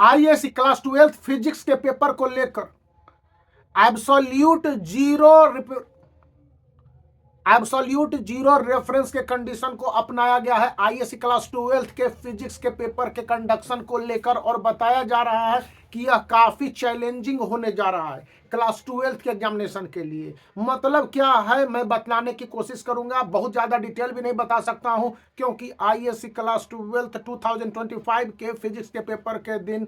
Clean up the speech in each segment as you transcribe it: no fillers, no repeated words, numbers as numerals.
IAS class 12 physics के paper को लेकर एब्सोल्यूट जीरो रेफरेंस के कंडीशन को अपनाया गया है आईएएस क्लास 12 के फिजिक्स के पेपर के कंडक्शन को लेकर, और बताया जा रहा है कि यह काफी चैलेंजिंग होने जा रहा है क्लास 12 के एग्जामिनेशन के लिए। मतलब क्या है मैं बतलाने की कोशिश करूंगा, बहुत ज्यादा डिटेल भी नहीं बता सकता हूं क्योंकि आईएएस क्लास 12 2025 के फिजिक्स के पेपर के दिन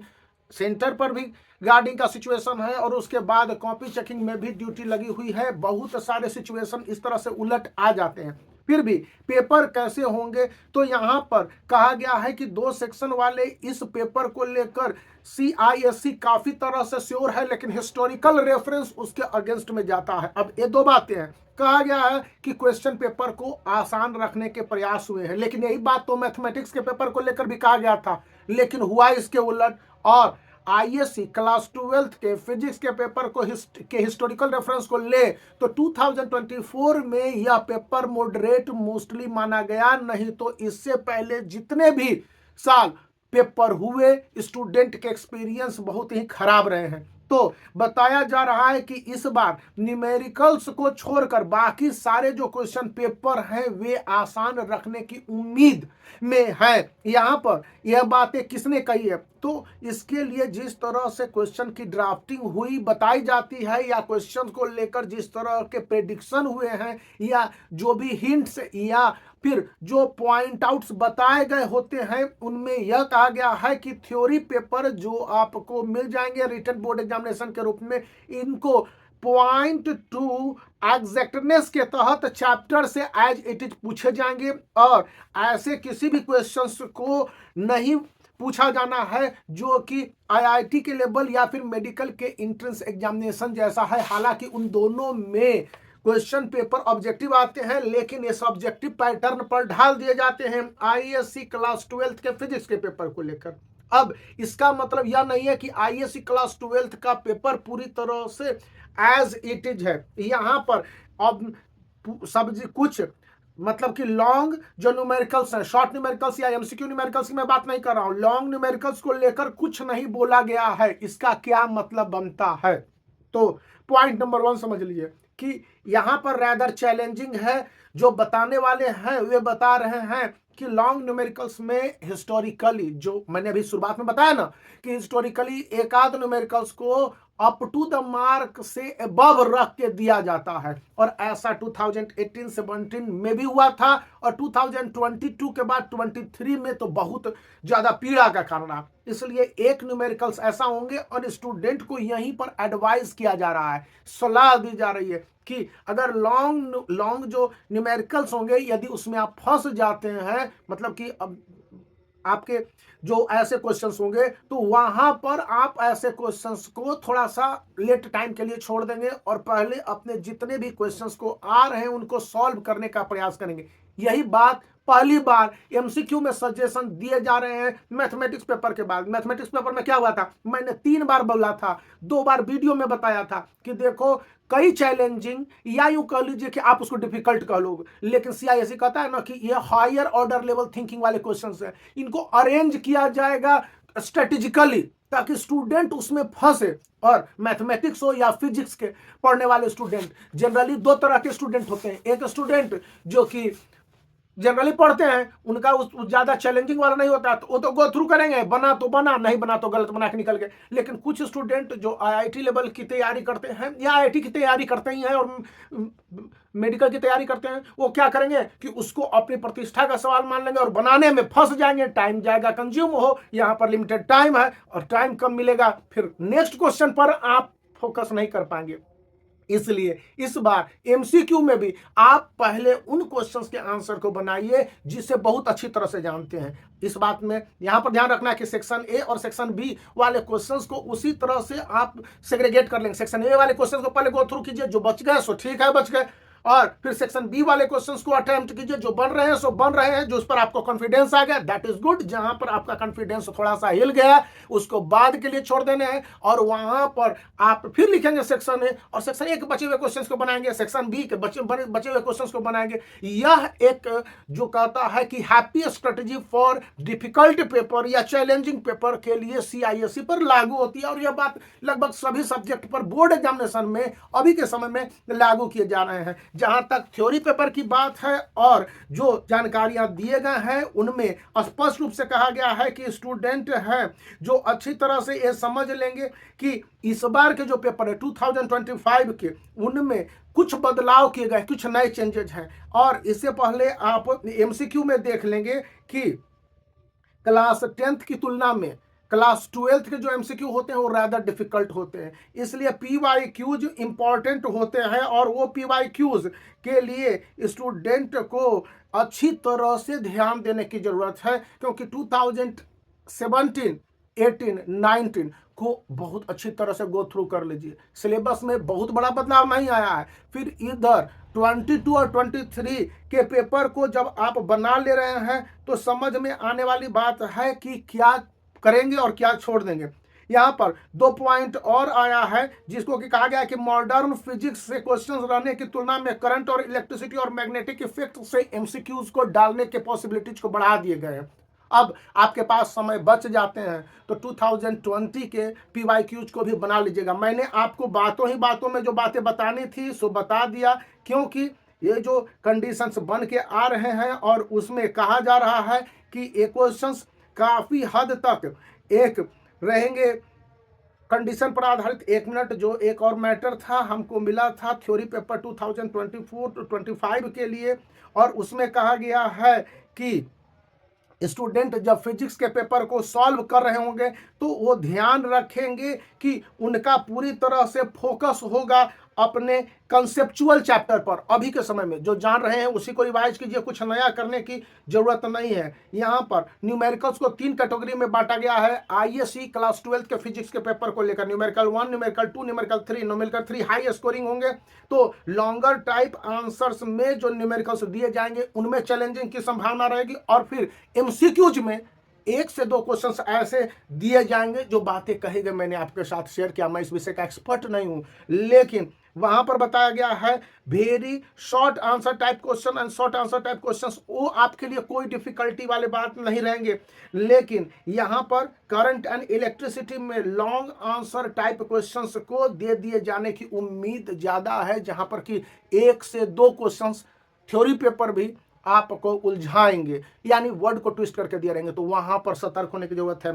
सेंटर पर भी गार्डिंग का सिचुएशन है और उसके बाद कॉपी चेकिंग में भी ड्यूटी लगी हुई है। बहुत सारे सिचुएशन इस तरह से उलट आ जाते हैं। फिर भी पेपर कैसे होंगे, तो यहां पर कहा गया है कि 2 सेक्शन वाले इस पेपर को लेकर सीआईएससी काफी तरह से श्योर है, लेकिन हिस्टोरिकल रेफरेंस उसके अगेंस्ट में जाता है। अब ये 2 बातें हैं। कहा गया है कि क्वेश्चन पेपर को आसान रखने के प्रयास हुए हैं, लेकिन यही बात तो मैथमेटिक्स के पेपर को लेकर भी कहा गया था, लेकिन हुआ इसके उलट। और आईएससी क्लास 12 के फिजिक्स के पेपर को के हिस्टोरिकल रेफरेंस को ले तो 2024 में यह पेपर मॉडरेट मोस्टली माना गया, नहीं तो इससे पहले जितने भी साल पेपर हुए स्टूडेंट के एक्सपीरियंस बहुत ही खराब रहे हैं। तो बताया जा रहा है कि इस बार न्यूमेरिकल्स को छोड़कर बाकी सारे जो क्वेश्चन पेपर हैं वे आसान रखने की उम्मीद में है। यहां पर यह बातें किसने कही है, तो इसके लिए जिस तरह से क्वेश्चन की ड्राफ्टिंग हुई बताई जाती है, या क्वेश्चन को लेकर जिस तरह के प्रेडिक्शन हुए हैं, या जो भी हिंट्स या फिर जो पॉइंट आउट्स बताए गए होते हैं, उनमें यह कहा गया है कि थ्योरी पेपर जो आपको मिल जाएंगे रिटन बोर्ड एग्जामिनेशन के रूप में, इनको 0.2 एग्जैक्टनेस के तहत चैप्टर से एज इट इज पूछे जाएंगे, और ऐसे किसी भी क्वेश्चंस को नहीं पूछा जाना है जो कि आईआईटी के लेवल या फिर मेडिकल के एंट्रेंस एग्जामिनेशन जैसा है। हालांकि उन दोनों में क्वेश्चन पेपर ऑब्जेक्टिव आते हैं, लेकिन ये सब्जेक्टिव पैटर्न पर ढाल दिए जाते हैं आईएएससी क्लास 12 के फिजिक्स के पेपर को लेकर। अब इसका मतलब यह नहीं है कि आईएएससी क्लास 12 का पेपर पूरी तरह से एज इट इज है। यहां पर अब सब कुछ मतलब कि लॉन्ग जो न्यूमेरिकल्स है, शॉर्ट न्यूमेरिकल्स या एमसीक्यू न्यूमेरिकल्स की मैं बात नहीं कर रहा हूं, लॉन्ग न्यूमेरिकल्स को लेकर कुछ नहीं बोला गया है। इसका क्या मतलब बनता है, तो पॉइंट नंबर 1 समझ लीजिए कि यहां पर रैदर चैलेंजिंग है। जो बताने वाले हैं वे बता रहे हैं कि लॉन्ग न्यूमेरिकल्स में हिस्टोरिकली, जो मैंने अभी शुरुआत में बताया ना कि हिस्टोरिकली एक आध न्यूमेरिकल्स को अप टू द मार्क से अबव रख के दिया जाता है, और ऐसा 2018-17 में भी हुआ था, और 2022 के बाद 23 में तो बहुत ज्यादा पीड़ा का कारण रहा। इसलिए एक न्यूमेरिकल्स ऐसा होंगे और स्टूडेंट को यहीं पर एडवाइस किया जा रहा है, सलाह दी जा रही है कि अगर लॉन्ग जो न्यूमेरिकल्स होंगे यदि उसमें आप फंस जाते हैं, मतलब कि अब आपके जो ऐसे क्वेश्चंस होंगे तो वहां पर आप ऐसे क्वेश्चंस को थोड़ा सा लेट टाइम के लिए छोड़ देंगे और पहले अपने जितने भी क्वेश्चंस को आ रहे हैं उनको सॉल्व करने का प्रयास करेंगे। यही बात पहली बार एमसीक्यू में सजेशन दिए जा रहे हैं मैथमेटिक्स पेपर के बाद। मैथमेटिक्स पेपर में क्या हुआ था, मैंने 3 बार बोला था, 2 बार वीडियो में बताया था कि देखो कई चैलेंजिंग या यूं कह लीजिए कि आप उसको डिफिकल्ट कह लो, लेकिन सीआईएससी कहता है ना कि ये हायर ऑर्डर लेवल थिंकिंग वाले क्वेश्चंस हैं, इनको अरेंज किया जाएगा स्ट्रेटेजिकली ताकि स्टूडेंट उसमें फंसे। और मैथमेटिक्स हो या फिजिक्स के पढ़ने वाले स्टूडेंट, जनरली 2 तरह के स्टूडेंट होते हैं। एक स्टूडेंट जो कि जनरली पढ़ते हैं, उनका उस ज्यादा चैलेंजिंग वाला नहीं होता, तो वो तो गो थ्रू करेंगे, बना तो बना, नहीं बना तो गलत बना के निकल गए। लेकिन कुछ स्टूडेंट जो आईआईटी लेवल की तैयारी करते हैं या आईआईटी की तैयारी करते ही हैं और मेडिकल की तैयारी करते हैं, वो क्या करेंगे कि उसको अपनी प्रतिष्ठा का सवाल मान लेंगे और बनाने में फंस जाएंगे, टाइम जाएगा कंज्यूम हो। यहाँ पर लिमिटेड टाइम है और टाइम कम मिलेगा, फिर नेक्स्ट क्वेश्चन पर आप फोकस नहीं कर पाएंगे। इसलिए इस बार एमसीक्यू में भी आप पहले उन क्वेश्चंस के आंसर को बनाइए जिसे बहुत अच्छी तरह से जानते हैं। इस बात में यहां पर ध्यान रखना है कि सेक्शन ए और सेक्शन बी वाले क्वेश्चंस को उसी तरह से आप सेग्रीगेट कर लेंगे। सेक्शन ए वाले क्वेश्चंस को पहले गो थ्रू कीजिए, जो बच गए सो ठीक है बच गए, और फिर सेक्शन बी वाले क्वेश्चंस को अटेम्प्ट कीजिए, जो बन रहे हैं सो बन रहे हैं, जो उस पर आपको कॉन्फिडेंस आ गया दैट इज गुड। जहां पर आपका कॉन्फिडेंस थोड़ा सा हिल गया उसको बाद के लिए छोड़ देने हैं, और वहां पर आप फिर लिखेंगे सेक्शन ए, और सेक्शन ए के बचे हुए क्वेश्चंस को बनाएंगे, सेक्शन बी के बचे हुए क्वेश्चंस को बनाएंगे। यह एक जो कहता है कि happy strategy for difficult paper या चैलेंजिंग पेपर के लिए सीआईएससी पर लागू होती है, और यह बात लगभग सभी सब्जेक्ट पर बोर्ड एग्जामिनेशन में अभी के समय में लागू किए जा रहे हैं। जहां तक थ्योरी पेपर की बात है और जो जानकारियां दिए गए हैं उनमें स्पष्ट रूप से कहा गया है कि स्टूडेंट है जो अच्छी तरह से ये समझ लेंगे कि इस बार के जो पेपर है 2025 के, उनमें कुछ बदलाव किए गए, कुछ नए चेंजेज हैं। और इससे पहले आप एमसीक्यू में देख लेंगे कि क्लास 10th की तुलना में क्लास 12th के जो एमसीक्यू होते हैं वो ज़्यादा डिफिकल्ट होते हैं, इसलिए पीवाईक्यूज इंपॉर्टेंट होते हैं, और वो पीवाईक्यूज के लिए स्टूडेंट को अच्छी तरह से ध्यान देने की जरूरत है, क्योंकि 2017, 18, 19 को बहुत अच्छी तरह से गो थ्रू कर लीजिए। सिलेबस में बहुत बड़ा बदलाव नहीं आया है। फिर इधर 22 और 23 के पेपर को जब आप बना ले रहे हैं तो समझ में आने वाली बात है कि क्या करेंगे और क्या छोड़ देंगे। यहाँ पर 2 पॉइंट और आया है जिसको कि कहा गया है कि मॉडर्न फिजिक्स से क्वेश्चंस रहने की तुलना में करंट और इलेक्ट्रिसिटी और मैग्नेटिक इफेक्ट से एमसीक्यूज को डालने के पॉसिबिलिटीज को बढ़ा दिए गए हैं। अब आपके पास समय बच जाते हैं तो 2020 के पीवाईक्यूज को भी बना लीजिएगा। मैंने आपको बातों ही बातों में जो बातें बतानी थी सो बता दिया, क्योंकि ये जो कंडीशंस बन के आ रहे हैं और उसमें कहा जा रहा है कि ये क्वेश्चंस काफ़ी हद तक एक रहेंगे कंडीशन पर आधारित। 1 मिनट, जो एक और मैटर था हमको मिला था थ्योरी पेपर 2024-25 के लिए, और उसमें कहा गया है कि स्टूडेंट जब फिजिक्स के पेपर को सॉल्व कर रहे होंगे तो वो ध्यान रखेंगे कि उनका पूरी तरह से फोकस होगा अपने कंसेप्चुअल चैप्टर पर। अभी के समय में जो जान रहे हैं उसी को रिवाइज कीजिए, कुछ नया करने की जरूरत नहीं है। यहाँ पर न्यूमेरिकल्स को 3 कैटेगरी में बांटा गया है आईएससी क्लास 12 के फिजिक्स के पेपर को लेकर। Numerical 1, numerical 2, numerical 3। Numerical 3 high scoring होंगे, तो लॉन्गर टाइप आंसर्स में जो न्यूमेरिकल्स दिए जाएंगे उनमें चैलेंजिंग की संभावना रहेगी, और फिर एमसीक्यूज में 1 से 2 क्वेश्चंस ऐसे दिए जाएंगे जो बातें कही गई मैंने आपके साथ शेयर किया। मैं इस विषय का एक्सपर्ट नहीं हूं, लेकिन वहां पर बताया गया है very short answer type question and short answer type questions, वो आपके लिए कोई डिफिकल्टी वाले बात नहीं रहेंगे। लेकिन यहां पर करंट एंड इलेक्ट्रिसिटी में लॉन्ग आंसर टाइप क्वेश्चंस को दे दिए जाने की उम्मीद ज्यादा है, जहां पर कि 1 से 2 क्वेश्चंस थ्योरी पेपर भी आपको उलझाएंगे, यानी वर्ड को ट्विस्ट करके दिए रहेंगे। तो वहां पर सतर्क होने की जरूरत है।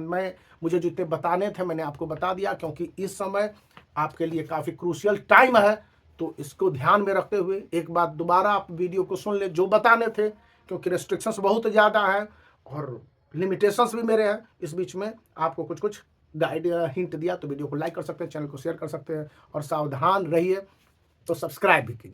मुझे जितने बताने थे मैंने आपको बता दिया, क्योंकि इस समय आपके लिए काफी क्रूशियल टाइम है। तो इसको ध्यान में रखते हुए एक बार दोबारा आप वीडियो को सुन ले जो बताने थे, क्योंकि रेस्ट्रिक्शंस बहुत ज़्यादा है और लिमिटेशंस भी मेरे हैं। इस बीच में आपको कुछ कुछ गाइड हिंट दिया, तो वीडियो को लाइक कर सकते हैं, चैनल को शेयर कर सकते हैं, और सावधान रहिए तो सब्सक्राइब भी कीजिए।